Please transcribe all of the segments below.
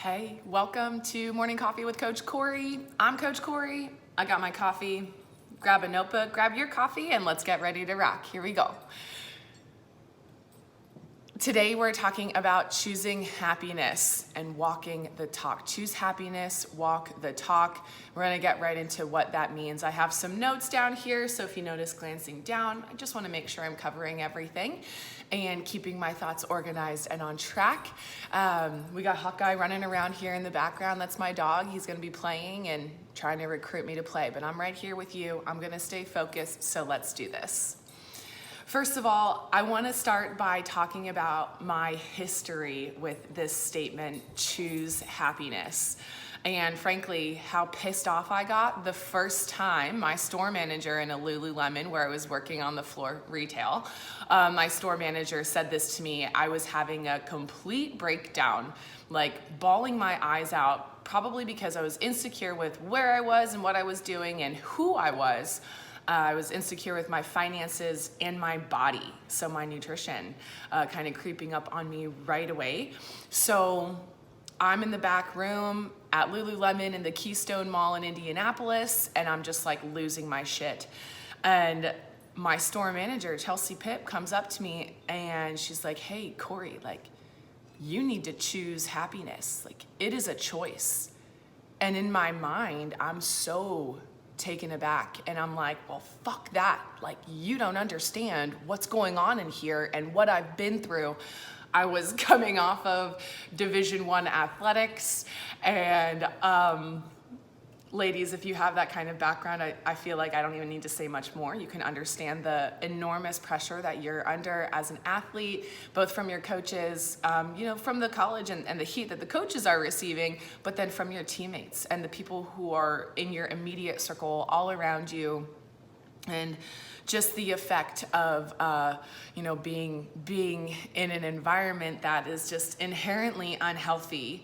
Hey, welcome to Morning Coffee with Coach Courey. I'm Coach Courey. I got my coffee. Grab a notebook, grab your coffee, and let's get ready to rock. Here we go. Today we're talking about choosing happiness and walking the talk. Choose happiness, walk the talk. We're gonna get right into what that means. I have some notes down here, so if you notice glancing down, I just wanna make sure I'm covering everything and keeping my thoughts organized and on track. We got Hawkeye running around here in the background. That's my dog. He's gonna be playing and trying to recruit me to play, but I'm right here with you. I'm gonna stay focused, so let's do this. First of all, I want to start by talking about my history with this statement, choose happiness. And frankly, how pissed off I got the first time my store manager in a Lululemon, where I was working on the floor retail, my store manager said this to me. I was having a complete breakdown, like bawling my eyes out, probably because I was insecure with where I was and what I was doing and who I was. I was insecure with my finances and my body, so my nutrition kind of creeping up on me right away. So I'm in the back room at Lululemon in the Keystone Mall in Indianapolis, and I'm just like losing my shit. And my store manager, Chelsea Pipp, comes up to me and she's like, "Hey, Courey, like, you need to choose happiness. Like, it is a choice." And in my mind, I'm so taken aback, and I'm like, well, fuck that. Like, you don't understand what's going on in here and what I've been through. I was coming off of Division I athletics, and ladies, if you have that kind of background, I feel like I don't even need to say much more. You can understand the enormous pressure that you're under as an athlete, both from your coaches, from the college and the heat that the coaches are receiving, but then from your teammates and the people who are in your immediate circle all around you. And just the effect of, being in an environment that is just inherently unhealthy.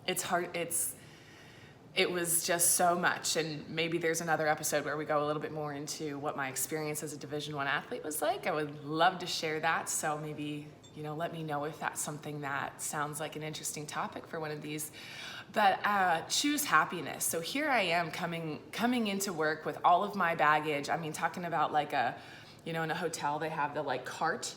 It's hard. It was just so much, and maybe there's another episode where we go a little bit more into what my experience as a Division I athlete was like. I would love to share that, so maybe, let me know if that's something that sounds like an interesting topic for one of these. But choose happiness. So here I am coming into work with all of my baggage. I mean, talking about like in a hotel they have the like cart.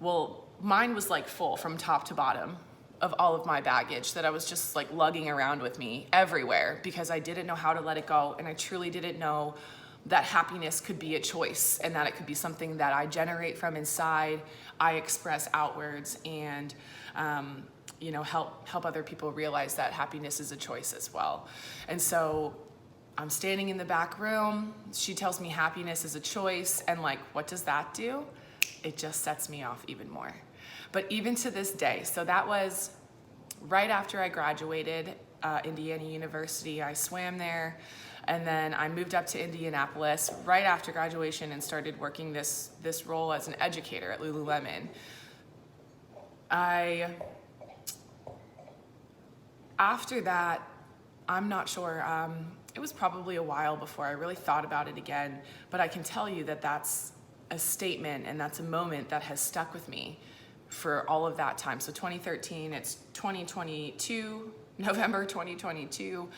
Well, mine was like full from top to bottom of all of my baggage that I was just like lugging around with me everywhere because I didn't know how to let it go, and I truly didn't know that happiness could be a choice and that it could be something that I generate from inside, I express outwards, and help other people realize that happiness is a choice as well. And so I'm standing in the back room. She tells me happiness is a choice, and like, what does that do? It just sets me off even more. But even to this day, so that was right after I graduated Indiana University. I swam there, and then I moved up to Indianapolis right after graduation and started working this role as an educator at Lululemon. After that, I'm not sure, it was probably a while before I really thought about it again, but I can tell you that that's a statement and that's a moment that has stuck with me for all of that time. So 2013, it's 2022, November 2022,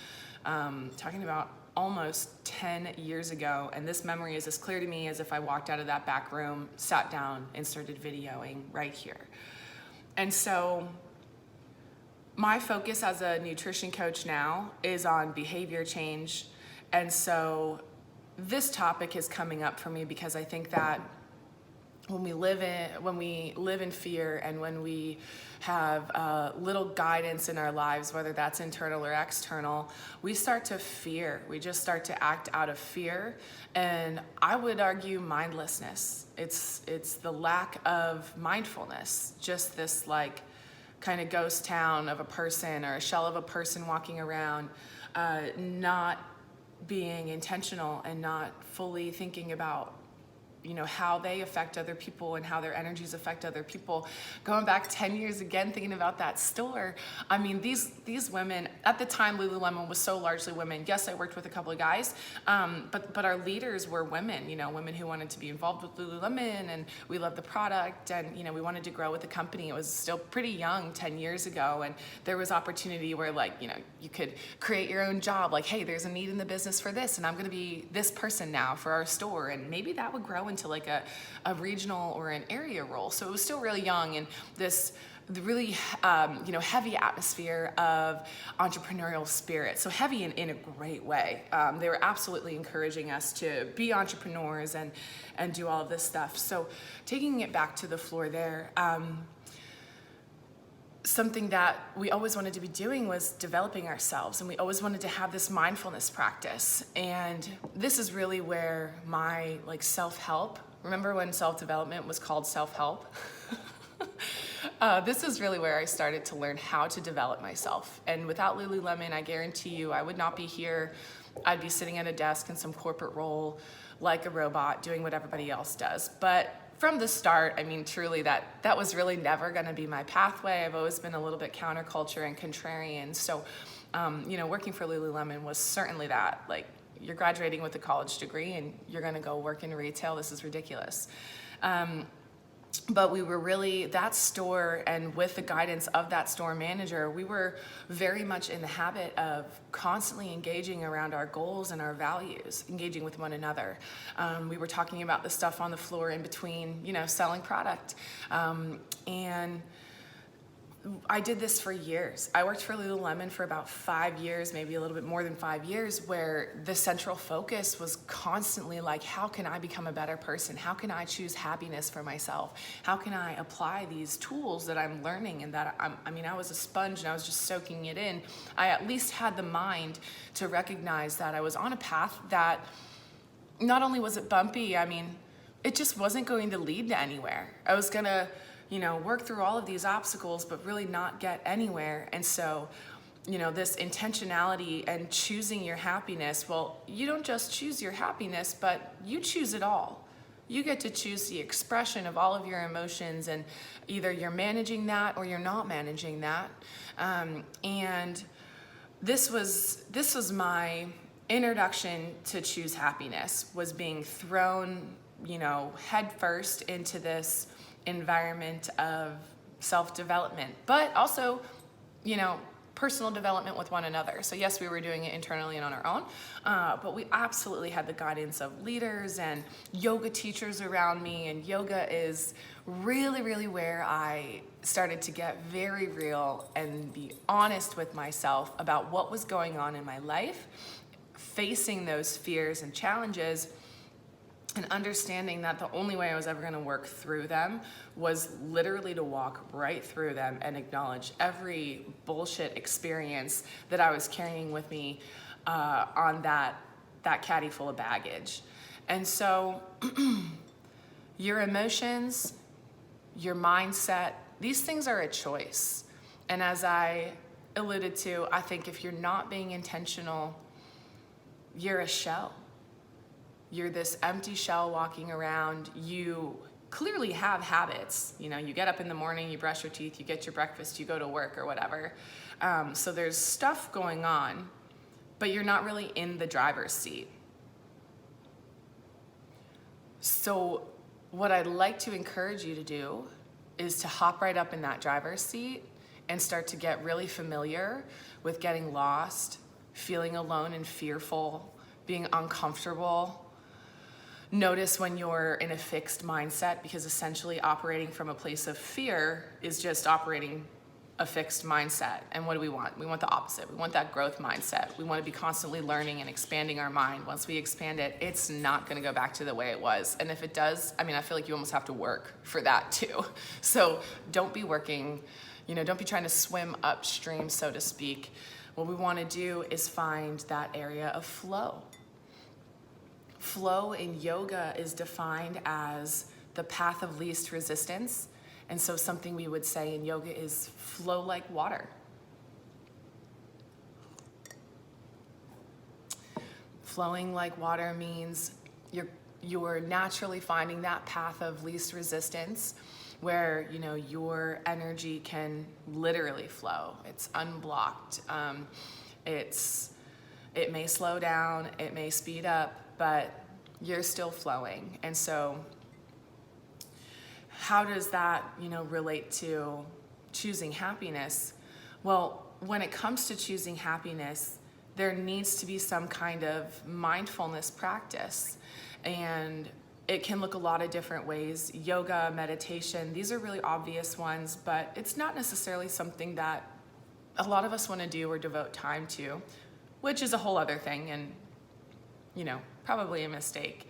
talking about almost 10 years ago. And this memory is as clear to me as if I walked out of that back room, sat down, and started videoing right here. And so my focus as a nutrition coach now is on behavior change. And so this topic is coming up for me because I think that when we live in fear, and when we have little guidance in our lives, whether that's internal or external, we start to fear. We just start to act out of fear, and I would argue mindlessness. It's the lack of mindfulness, just this like kind of ghost town of a person or a shell of a person walking around, not being intentional and not fully thinking about how they affect other people and how their energies affect other people. Going back 10 years again, thinking about that store, I mean, these women, at the time Lululemon was so largely women. Yes, I worked with a couple of guys, but our leaders were women, women who wanted to be involved with Lululemon, and we loved the product, and we wanted to grow with the company. It was still pretty young 10 years ago, and there was opportunity where you could create your own job, like, hey, there's a need in the business for this, and I'm gonna be this person now for our store, and maybe that would grow into like a regional or an area role. So it was still really young, and the really heavy atmosphere of entrepreneurial spirit. So heavy in a great way. They were absolutely encouraging us to be entrepreneurs and do all of this stuff. So taking it back to the floor there, something that we always wanted to be doing was developing ourselves, and we always wanted to have this mindfulness practice. And this is really where my self-help, remember when self-development was called self-help? This is really where I started to learn how to develop myself. And without Lululemon, I guarantee you I would not be here. I'd be sitting at a desk in some corporate role like a robot doing what everybody else does. But from the start, I mean, truly that was really never going to be my pathway. I've always been a little bit counterculture and contrarian. So, working for Lululemon was certainly that. Like, you're graduating with a college degree and you're going to go work in retail. This is ridiculous. But we were really, that store, and with the guidance of that store manager, we were very much in the habit of constantly engaging around our goals and our values, engaging with one another. We were talking about the stuff on the floor in between, selling product. And I did this for years. I worked for Lululemon for about 5 years, maybe a little bit more than 5 years, where the central focus was constantly like, how can I become a better person? How can I choose happiness for myself? How can I apply these tools that I'm learning? And that I was a sponge and I was just soaking it in. I at least had the mind to recognize that I was on a path that not only was it bumpy, it just wasn't going to lead to anywhere. I was gonna work through all of these obstacles, but really not get anywhere. And so, this intentionality and choosing your happiness, well, you don't just choose your happiness, but you choose it all. You get to choose the expression of all of your emotions, and either you're managing that or you're not managing that. And this was my introduction to choose happiness, was being thrown, head first into this environment of self-development, but also, personal development with one another. So yes, we were doing it internally and on our own, but we absolutely had the guidance of leaders and yoga teachers around me, and yoga is really, really where I started to get very real and be honest with myself about what was going on in my life, facing those fears and challenges, and understanding that the only way I was ever going to work through them was literally to walk right through them and acknowledge every bullshit experience that I was carrying with me on that caddy full of baggage. And so your emotions, your mindset, these things are a choice. And as I alluded to, I think if you're not being intentional, you're a shell. You're this empty shell walking around. You clearly have habits. You get up in the morning, you brush your teeth, you get your breakfast, you go to work or whatever. So there's stuff going on, but you're not really in the driver's seat. So what I'd like to encourage you to do is to hop right up in that driver's seat and start to get really familiar with getting lost, feeling alone and fearful, being uncomfortable. Notice when you're in a fixed mindset, because essentially operating from a place of fear is just operating a fixed mindset. And what do we want? We want the opposite. We want that growth mindset. We want to be constantly learning and expanding our mind. Once we expand it, it's not going to go back to the way it was. And if it does, I feel like you almost have to work for that too. So don't be working, don't be trying to swim upstream, so to speak. What we want to do is find that area of flow. Flow in yoga is defined as the path of least resistance. And so something we would say in yoga is flow like water. Flowing like water means you're naturally finding that path of least resistance where, you know, your energy can literally flow. It's unblocked. It may slow down, it may speed up, but you're still flowing. And so how does that, you know, relate to choosing happiness? Well, when it comes to choosing happiness, there needs to be some kind of mindfulness practice. And it can look a lot of different ways. Yoga, meditation, these are really obvious ones, but it's not necessarily something that a lot of us want to do or devote time to, which is a whole other thing and, you know, probably a mistake.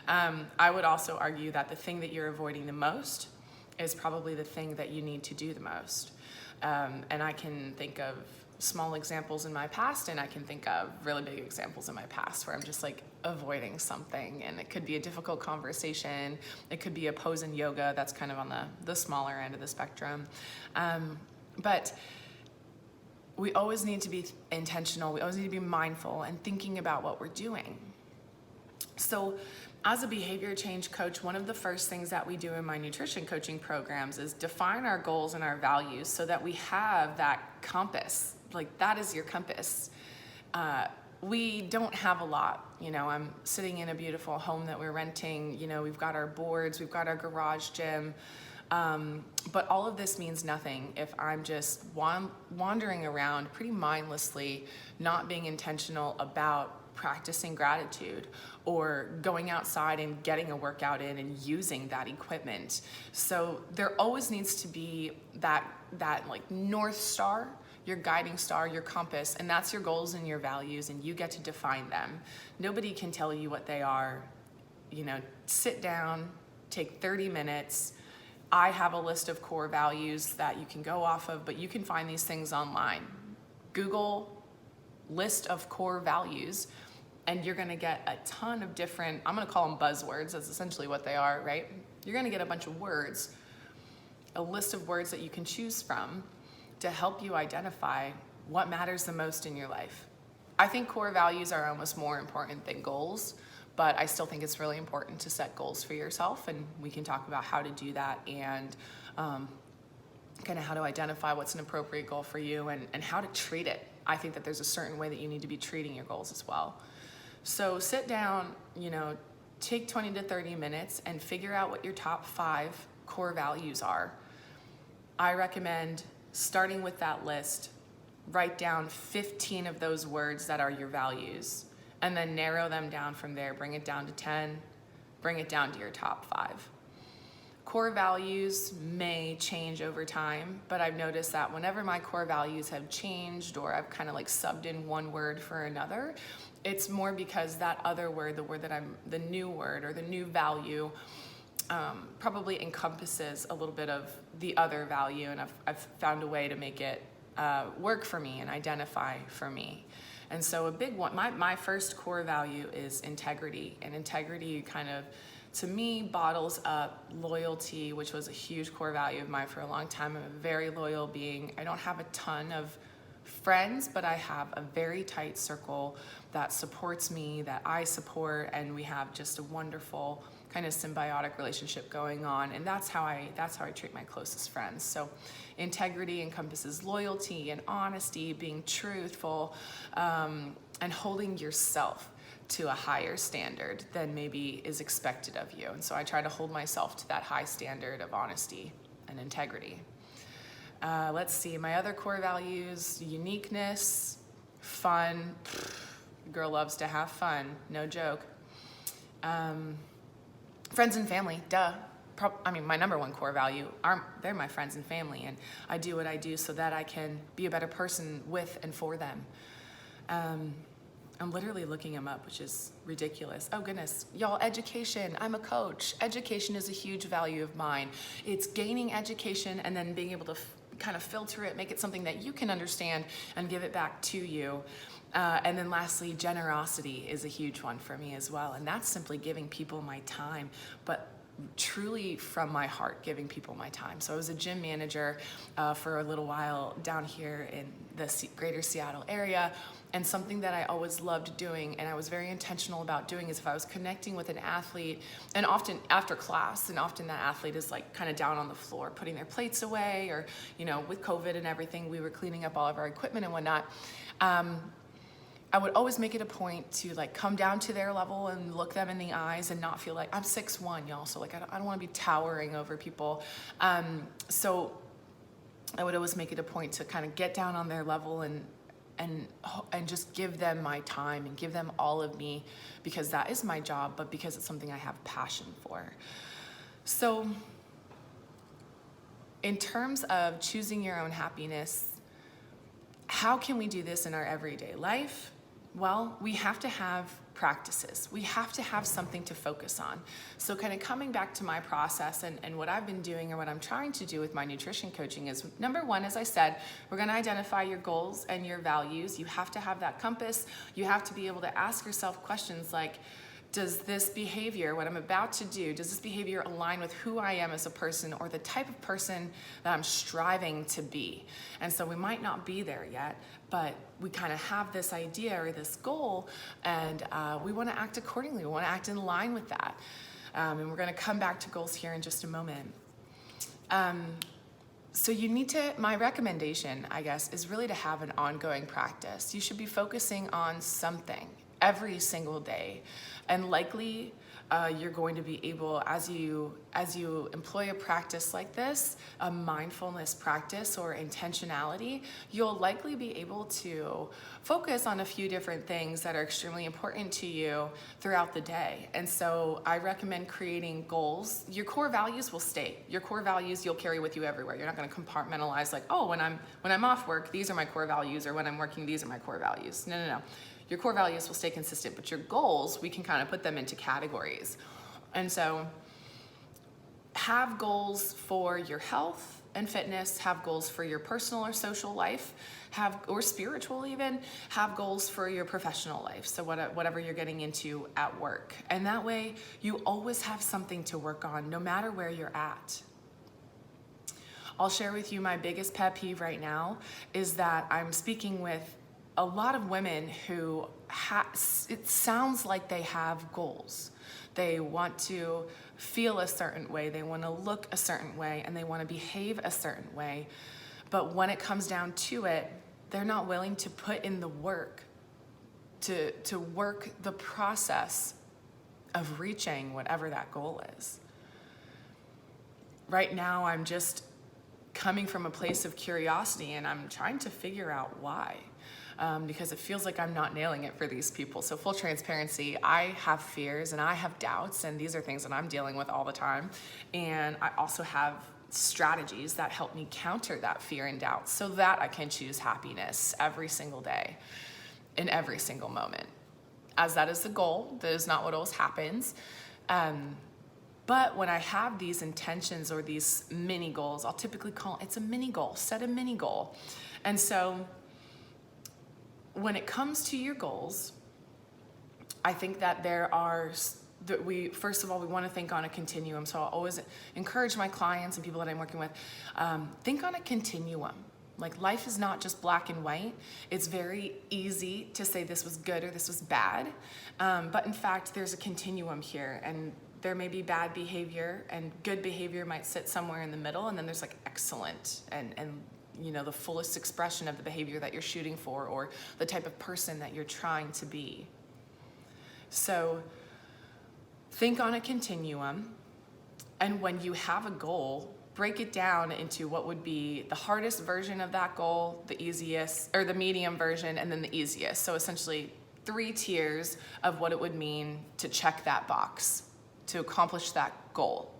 I would also argue that the thing that you're avoiding the most is probably the thing that you need to do the most. And I can think of small examples in my past, and I can think of really big examples in my past where I'm just like avoiding something, and it could be a difficult conversation. It could be a pose in yoga. That's kind of on the smaller end of the spectrum. But we always need to be intentional. We always need to be mindful and thinking about what we're doing. So as a behavior change coach, one of the first things that we do in my nutrition coaching programs is define our goals and our values so that we have that compass. Like, that is your compass. We don't have a lot. You know, I'm sitting in a beautiful home that we're renting. You know, we've got our boards, we've got our garage gym. But all of this means nothing if I'm just wandering around pretty mindlessly, not being intentional about practicing gratitude or going outside and getting a workout in and using that equipment. So there always needs to be that like North Star, your guiding star, your compass, and that's your goals and your values, and you get to define them. Nobody can tell you what they are. You know, sit down, take 30 minutes. I have a list of core values that you can go off of, but you can find these things online. Google list of core values, and you're gonna get a ton of different, I'm gonna call them buzzwords, that's essentially what they are, right? You're gonna get a bunch of words, a list of words that you can choose from to help you identify what matters the most in your life. I think core values are almost more important than goals, but I still think it's really important to set goals for yourself, and we can talk about how to do that and kind of how to identify what's an appropriate goal for you and how to treat it. I think that there's a certain way that you need to be treating your goals as well. So sit down, you know, take 20 to 30 minutes and figure out what your top 5 core values are. I recommend starting with that list, write down 15 of those words that are your values, and then narrow them down from there. Bring it down to 10, bring it down to your top 5. Core values may change over time, but I've noticed that whenever my core values have changed or I've kind of like subbed in one word for another, it's more because that other word, the new word or the new value, probably encompasses a little bit of the other value, and I've found a way to make it work for me and identify for me. And so a big one, my first core value is integrity, and integrity kind of, to me, bottles up loyalty, which was a huge core value of mine for a long time. I'm a very loyal being. I don't have a ton of friends, but I have a very tight circle that supports me, that I support, and we have just a wonderful kind of symbiotic relationship going on, and that's how I treat my closest friends. So integrity encompasses loyalty and honesty, being truthful, and holding yourself to a higher standard than maybe is expected of you. And so I try to hold myself to that high standard of honesty and integrity. Let's see, my other core values: uniqueness, fun. Girl loves to have fun, no joke. Friends and family, duh. My number one core value, they're my friends and family, and I do what I do so that I can be a better person with and for them. I'm literally looking them up, which is ridiculous. Oh goodness, y'all, education. I'm a coach. Education is a huge value of mine. It's gaining education and then being able to kind of filter it, make it something that you can understand and give it back to you. And then lastly, generosity is a huge one for me as well. And that's simply giving people my time. But truly from my heart, giving people my time. So I was a gym manager for a little while down here in the greater Seattle area. And something that I always loved doing, and I was very intentional about doing, is if I was connecting with an athlete, and often after class, and often that athlete is like kind of down on the floor, putting their plates away, or, you know, with COVID and everything, we were cleaning up all of our equipment and whatnot. I would always make it a point to like come down to their level and look them in the eyes and not feel like I'm 6'1", y'all. So like, I don't want to be towering over people. So I would always make it a point to kind of get down on their level and just give them my time and give them all of me, because that is my job, but because it's something I have passion for. So in terms of choosing your own happiness, how can we do this in our everyday life? Well, we have to have practices. We have to have something to focus on. So kind of coming back to my process and what I've been doing, or what I'm trying to do with my nutrition coaching, is number one, as I said, we're going to identify your goals and your values. You have to have that compass. You have to be able to ask yourself questions like, does this behavior, what I'm about to do, does this behavior align with who I am as a person, or the type of person that I'm striving to be? And so we might not be there yet, but we kind of have this idea or this goal, and we want to act accordingly. We want to act in line with that. And we're going to come back to goals here in just a moment. So you need to, my recommendation, I guess, is really to have an ongoing practice. You should be focusing on something every single day. And likely you're going to be able, as you employ a practice like this, a mindfulness practice or intentionality, you'll likely be able to focus on a few different things that are extremely important to you throughout the day. And so I recommend creating goals. Your core values will stay. Your core values you'll carry with you everywhere. You're not going to compartmentalize like, oh, when I'm off work, these are my core values, or when I'm working, these are my core values. No. Your core values will stay consistent, but your goals, we can kind of put them into categories. And so have goals for your health and fitness, have goals for your personal or social life, or spiritual even, have goals for your professional life. So whatever you're getting into at work. And that way you always have something to work on no matter where you're at. I'll share with you my biggest pet peeve right now is that I'm speaking with a lot of women who it sounds like they have goals. They want to feel a certain way, they want to look a certain way, and they want to behave a certain way. But when it comes down to it, they're not willing to put in the work to work the process of reaching whatever that goal is. Right now, I'm just coming from a place of curiosity, and I'm trying to figure out why. Because it feels like I'm not nailing it for these people. So full transparency, I have fears and I have doubts, and these are things that I'm dealing with all the time. And I also have strategies that help me counter that fear and doubt so that I can choose happiness every single day, in every single moment. As that is the goal, that is not what always happens. But when I have these intentions or these mini goals, I'll typically call it's a mini goal, set a mini goal. And so when it comes to your goals, I think that first of all, we want to think on a continuum. So I'll always encourage my clients and people that I'm working with, think on a continuum. Like, life is not just black and white. It's very easy to say this was good or this was bad. But in fact, there's a continuum here, and there may be bad behavior, and good behavior might sit somewhere in the middle. And then there's like excellent and the fullest expression of the behavior that you're shooting for, or the type of person that you're trying to be. So think on a continuum, and when you have a goal, break it down into what would be the hardest version of that goal, the easiest, or the medium version, and then the easiest. So essentially 3 tiers of what it would mean to check that box, to accomplish that goal,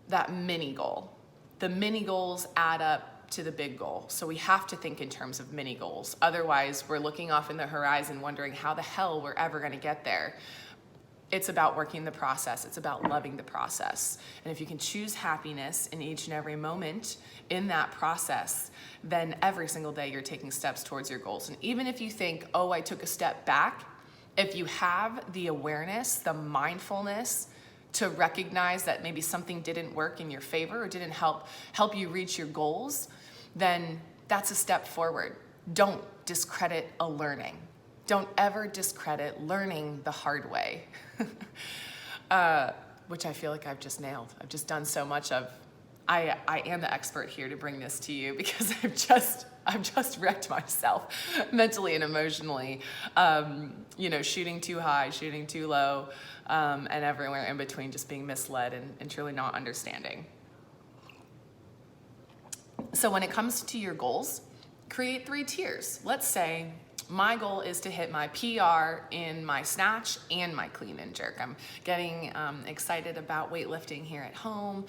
that mini goal. The mini goals add up to the big goal. So we have to think in terms of mini goals. Otherwise, we're looking off in the horizon wondering how the hell we're ever going to get there. It's about working the process. It's about loving the process. And if you can choose happiness in each and every moment in that process, then every single day you're taking steps towards your goals. And even if you think, oh, I took a step back, if you have the awareness, the mindfulness to recognize that maybe something didn't work in your favor or didn't help you reach your goals, then that's a step forward. Don't discredit a learning. Don't ever discredit learning the hard way, which I feel like I've just nailed. I've just done so much of. I am the expert here to bring this to you because I've just wrecked myself mentally and emotionally, shooting too high, shooting too low, and everywhere in between, just being misled and truly not understanding. So when it comes to your goals, create 3 tiers. Let's say my goal is to hit my PR in my snatch and my clean and jerk. I'm getting excited about weightlifting here at home.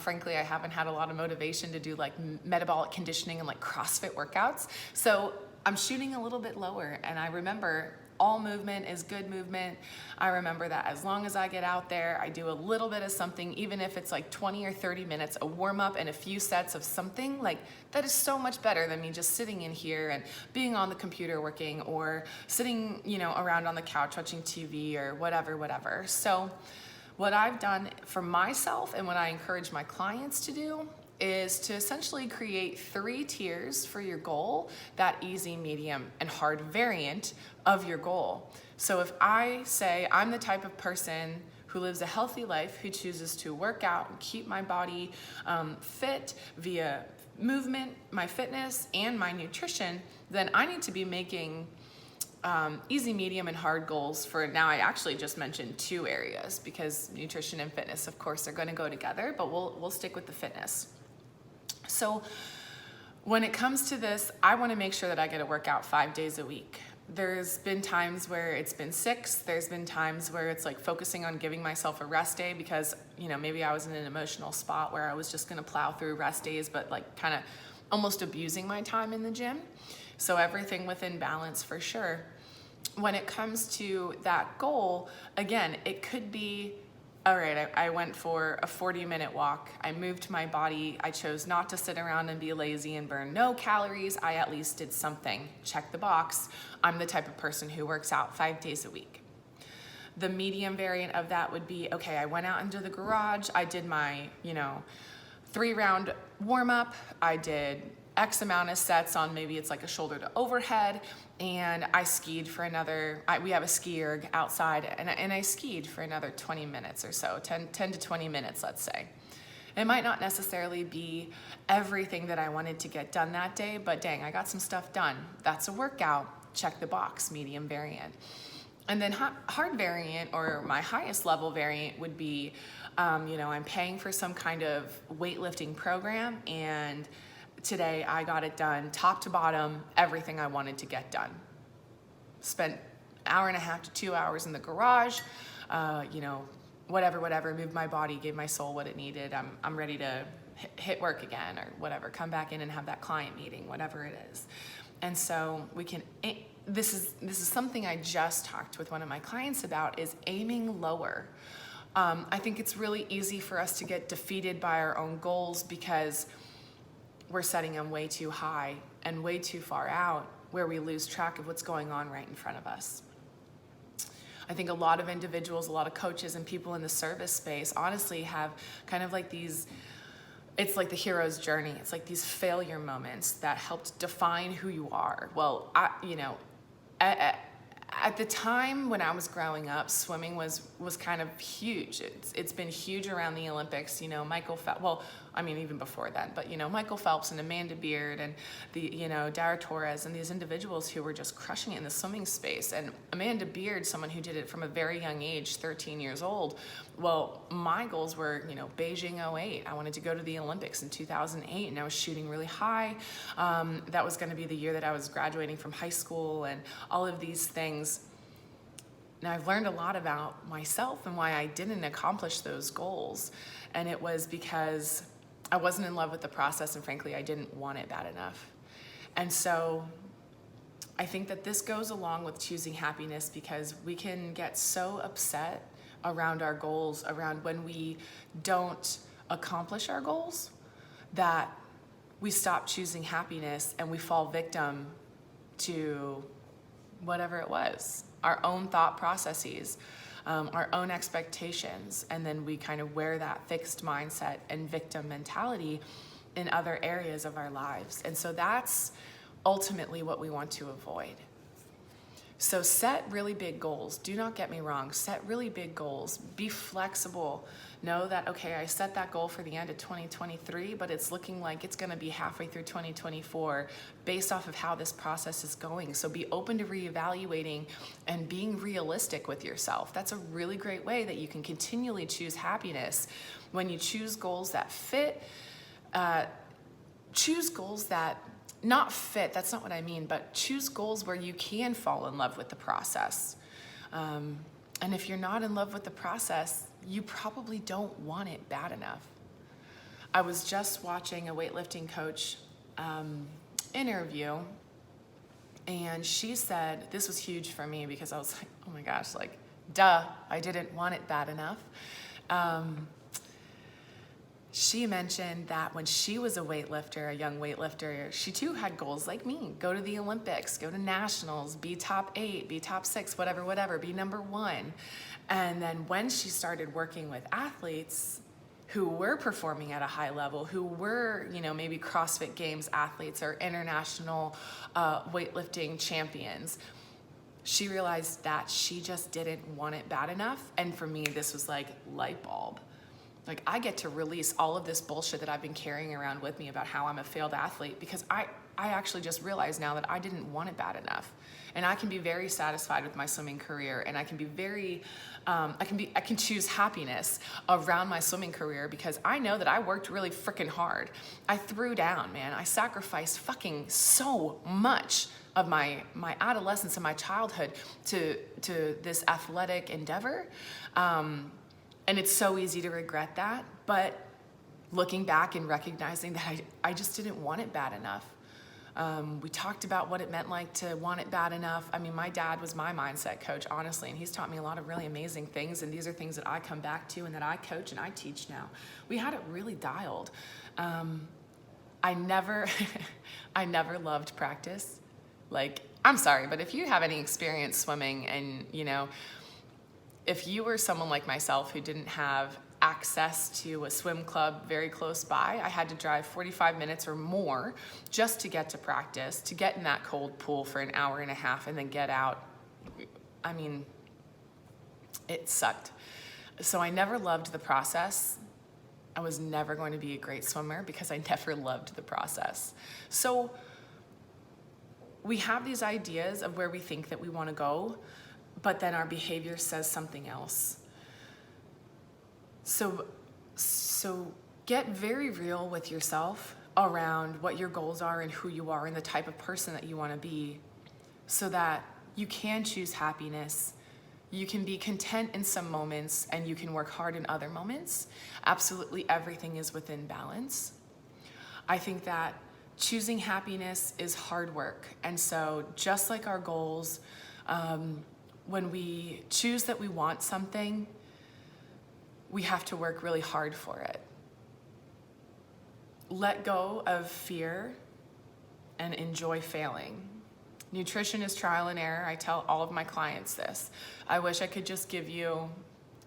Frankly, I haven't had a lot of motivation to do like metabolic conditioning and like CrossFit workouts. So I'm shooting a little bit lower, and I remember all movement is good movement. I remember that as long as I get out there, I do a little bit of something, even if it's like 20 or 30 minutes, a warm up and a few sets of something, like that is so much better than me just sitting in here and being on the computer working or sitting, around on the couch watching TV or whatever. So what I've done for myself and what I encourage my clients to do is to essentially create 3 tiers for your goal, that easy, medium, and hard variant of your goal. So if I say I'm the type of person who lives a healthy life, who chooses to work out and keep my body fit via movement, my fitness, and my nutrition, then I need to be making easy, medium, and hard goals for, now I actually just mentioned 2 areas because nutrition and fitness, of course, are going to go together, but we'll stick with the fitness. So when it comes to this, I want to make sure that I get a workout 5 days a week. There's been times where it's been 6. There's been times where it's like focusing on giving myself a rest day because, maybe I was in an emotional spot where I was just going to plow through rest days, but like kind of almost abusing my time in the gym. So everything within balance for sure. When it comes to that goal, again, it could be, all right, I went for a 40-minute walk. I moved my body. I chose not to sit around and be lazy and burn no calories. I at least did something. Check the box. I'm the type of person who works out 5 days a week. The medium variant of that would be, okay, I went out into the garage. I did my, 3-round warm-up. I did X amount of sets on, maybe it's like a shoulder to overhead, and I skied for we have a ski erg outside, and I skied for another 20 minutes or so, 10 to 20 minutes, let's say. It might not necessarily be everything that I wanted to get done that day, but dang, I got some stuff done. That's a workout. Check the box, medium variant. And then hard variant, or my highest level variant, would be, I'm paying for some kind of weightlifting program, and today I got it done, top to bottom, everything I wanted to get done. Spent 1.5 to 2 hours in the garage, whatever, moved my body, gave my soul what it needed. I'm ready to hit work again or whatever, come back in and have that client meeting, whatever it is. And so this is something I just talked with one of my clients about, is aiming lower. I think it's really easy for us to get defeated by our own goals because we're setting them way too high and way too far out, where we lose track of what's going on right in front of us. I think a lot of individuals, a lot of coaches and people in the service space honestly have kind of like these, it's like the hero's journey. It's like these failure moments that helped define who you are. Well, at the time when I was growing up, swimming was kind of huge. It's been huge around the Olympics. Michael Phelps, even before then, but Michael Phelps and Amanda Beard and Dara Torres and these individuals who were just crushing it in the swimming space. And Amanda Beard, someone who did it from a very young age, 13 years old. Well, my goals were, Beijing 08. I wanted to go to the Olympics in 2008, and I was shooting really high. That was going to be the year that I was graduating from high school and all of these things. Now, I've learned a lot about myself and why I didn't accomplish those goals. And it was because I wasn't in love with the process, and frankly, I didn't want it bad enough. And so I think that this goes along with choosing happiness, because we can get so upset around our goals, around when we don't accomplish our goals, that we stop choosing happiness and we fall victim to whatever it was, our own thought processes. our own expectations, and then we kind of wear that fixed mindset and victim mentality in other areas of our lives. And so that's ultimately what we want to avoid. So set really big goals. Do not get me wrong. Set really big goals. Be flexible. Know that, okay, I set that goal for the end of 2023, but it's looking like it's going to be halfway through 2024 based off of how this process is going. So be open to reevaluating and being realistic with yourself. That's a really great way that you can continually choose happiness. When you choose goals that fit, choose goals that not fit, that's not what I mean, but choose goals where you can fall in love with the process. And if you're not in love with the process, you probably don't want it bad enough. I was just watching a weightlifting coach interview, and she said, this was huge for me because I was like, oh my gosh, like, duh, I didn't want it bad enough. She mentioned that when she was a weightlifter, a young weightlifter, she too had goals like me. Go to the Olympics, go to nationals, be top 8, be top 6, whatever, be number 1. And then when she started working with athletes who were performing at a high level, who were, maybe CrossFit Games athletes or international weightlifting champions, she realized that she just didn't want it bad enough. And for me, this was like light bulb. Like, I get to release all of this bullshit that I've been carrying around with me about how I'm a failed athlete, because I actually just realized now that I didn't want it bad enough. And I can be very satisfied with my swimming career, and I can be very, I can choose happiness around my swimming career because I know that I worked really freaking hard. I threw down, man. I sacrificed fucking so much of my adolescence and my childhood to this athletic endeavor. And it's so easy to regret that, but looking back and recognizing that I just didn't want it bad enough. We talked about what it meant like to want it bad enough. I mean, my dad was my mindset coach, honestly, and he's taught me a lot of really amazing things, and these are things that I come back to and that I coach and I teach now. We had it really dialed. I never loved practice. Like, I'm sorry, but if you have any experience swimming and, if you were someone like myself who didn't have access to a swim club very close by, I had to drive 45 minutes or more just to get to practice, to get in that cold pool for an hour and a half and then get out. I mean, it sucked. So I never loved the process. I was never going to be a great swimmer because I never loved the process. So we have these ideas of where we think that we want to go, but then our behavior says something else. So get very real with yourself around what your goals are and who you are and the type of person that you want to be, so that you can choose happiness. You can be content in some moments and you can work hard in other moments. Absolutely everything is within balance. I think that choosing happiness is hard work. And so just like our goals, when we choose that we want something, we have to work really hard for it. Let go of fear and enjoy failing. Nutrition is trial and error. I tell all of my clients this. I wish I could just give you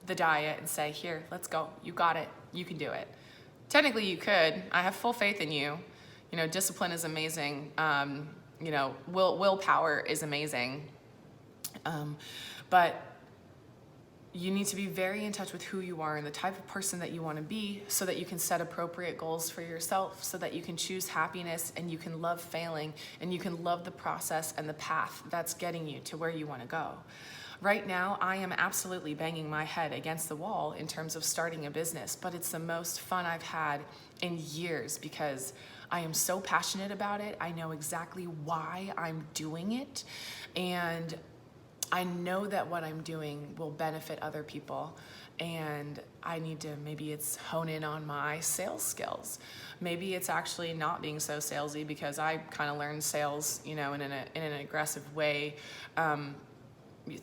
the diet and say, here, let's go. You got it. You can do it. Technically, you could. I have full faith in you. Discipline is amazing. Willpower is amazing. But you need to be very in touch with who you are and the type of person that you want to be, so that you can set appropriate goals for yourself, so that you can choose happiness and you can love failing and you can love the process and the path that's getting you to where you want to go. Right now, I am absolutely banging my head against the wall in terms of starting a business, but it's the most fun I've had in years because I am so passionate about it. I know exactly why I'm doing it, and I know that what I'm doing will benefit other people, and I need to, maybe it's hone in on my sales skills. Maybe it's actually not being so salesy because I kind of learned sales, in an aggressive way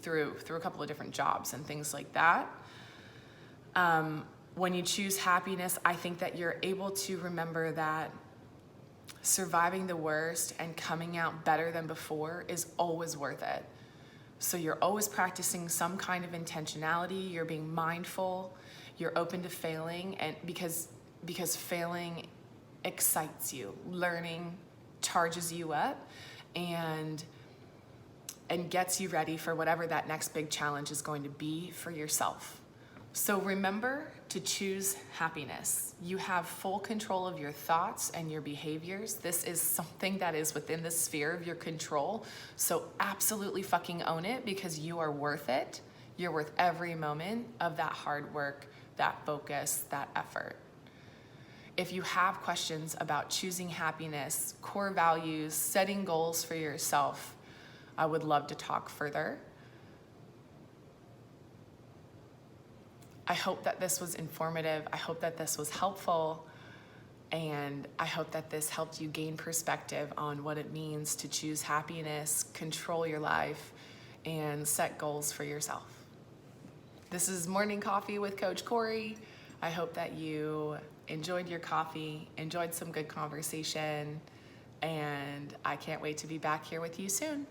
through a couple of different jobs and things like that. When you choose happiness, I think that you're able to remember that surviving the worst and coming out better than before is always worth it. So you're always practicing some kind of intentionality, you're being mindful, you're open to failing, and because failing excites you. Learning charges you up and gets you ready for whatever that next big challenge is going to be for yourself. So remember to choose happiness. You have full control of your thoughts and your behaviors. This is something that is within the sphere of your control. So absolutely fucking own it, because you are worth it. You're worth every moment of that hard work, that focus, that effort. If you have questions about choosing happiness, core values, setting goals for yourself, I would love to talk further. I hope that this was informative. I hope that this was helpful. And I hope that this helped you gain perspective on what it means to choose happiness, control your life, and set goals for yourself. This is Morning Coffee with Coach Courey. I hope that you enjoyed your coffee, enjoyed some good conversation, and I can't wait to be back here with you soon.